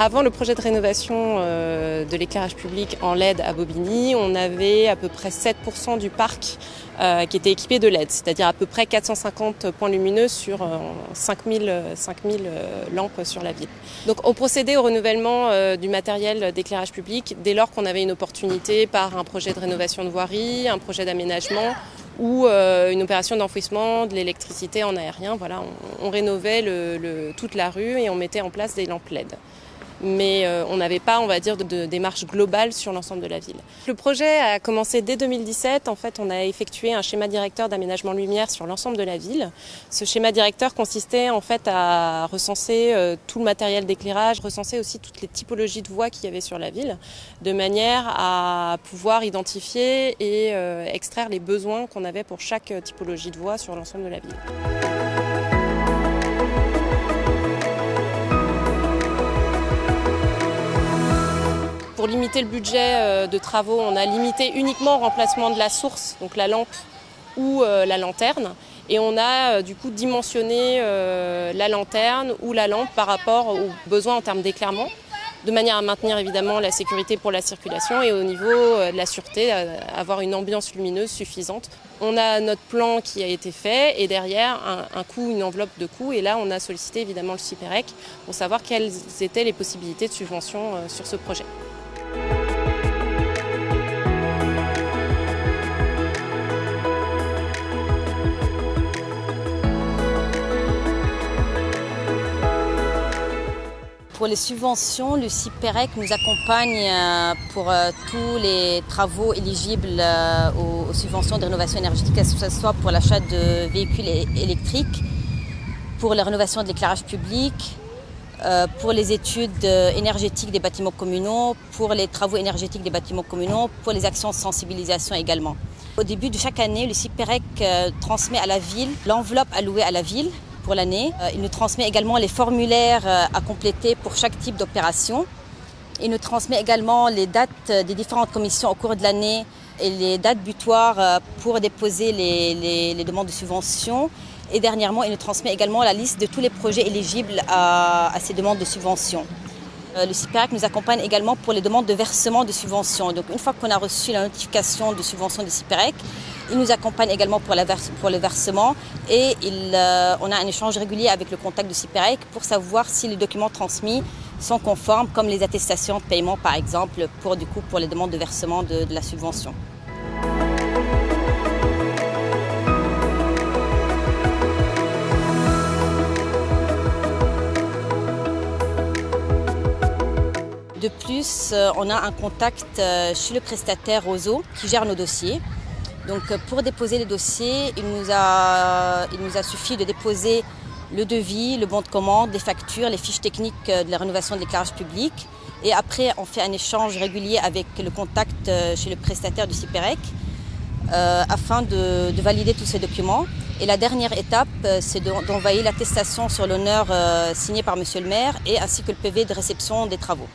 Avant le projet de rénovation de l'éclairage public en LED à Bobigny, on avait à peu près 7% du parc qui était équipé de LED, c'est-à-dire à peu près 450 points lumineux sur 5000 lampes sur la ville. Donc on procédait au renouvellement du matériel d'éclairage public dès lors qu'on avait une opportunité par un projet de rénovation de voirie, un projet d'aménagement ou une opération d'enfouissement de l'électricité en aérien. Voilà, on rénovait toute la rue et on mettait en place des lampes LED. Mais on n'avait pas, on va dire, de démarche globale sur l'ensemble de la ville. Le projet a commencé dès 2017. En fait, on a effectué un schéma directeur d'aménagement lumière sur l'ensemble de la ville. Ce schéma directeur consistait en fait à recenser tout le matériel d'éclairage, recenser aussi toutes les typologies de voies qu'il y avait sur la ville, de manière à pouvoir identifier et extraire les besoins qu'on avait pour chaque typologie de voie sur l'ensemble de la ville. Pour limiter le budget de travaux, on a limité uniquement au remplacement de la source, donc la lampe ou la lanterne. Et on a du coup dimensionné la lanterne ou la lampe par rapport aux besoins en termes d'éclairement, de manière à maintenir évidemment la sécurité pour la circulation et au niveau de la sûreté, avoir une ambiance lumineuse suffisante. On a notre plan qui a été fait et derrière un coût, une enveloppe de coûts. Et là, on a sollicité évidemment le CIPEREC pour savoir quelles étaient les possibilités de subvention sur ce projet. Pour les subventions, le CIPEREC nous accompagne pour tous les travaux éligibles aux subventions de rénovation énergétique, que ce soit pour l'achat de véhicules électriques, pour la rénovation de l'éclairage public, pour les études énergétiques des bâtiments communaux, pour les travaux énergétiques des bâtiments communaux, pour les actions de sensibilisation également. Au début de chaque année, le CIPEREC transmet à la ville l'enveloppe allouée à la ville pour l'année. Il nous transmet également les formulaires à compléter pour chaque type d'opération. Il nous transmet également les dates des différentes commissions au cours de l'année et les dates butoirs pour déposer les demandes de subvention. Et dernièrement, il nous transmet également la liste de tous les projets éligibles à ces demandes de subvention. Le CIPEREC nous accompagne également pour les demandes de versement de subventions. Donc une fois qu'on a reçu la notification de subvention du CIPEREC, il nous accompagne également pour le versement et on a un échange régulier avec le contact du CIPEREC pour savoir si les documents transmis sont conformes, comme les attestations de paiement par exemple, pour les demandes de versement de la subvention. De plus, on a un contact chez le prestataire Roseau qui gère nos dossiers. Donc pour déposer les dossiers, il nous a suffi de déposer le devis, le bon de commande, les factures, les fiches techniques de la rénovation de l'éclairage public. Et après, on fait un échange régulier avec le contact chez le prestataire du CIPEREC afin de valider tous ces documents. Et la dernière étape, c'est d'envoyer l'attestation sur l'honneur signée par Monsieur le maire et ainsi que le PV de réception des travaux.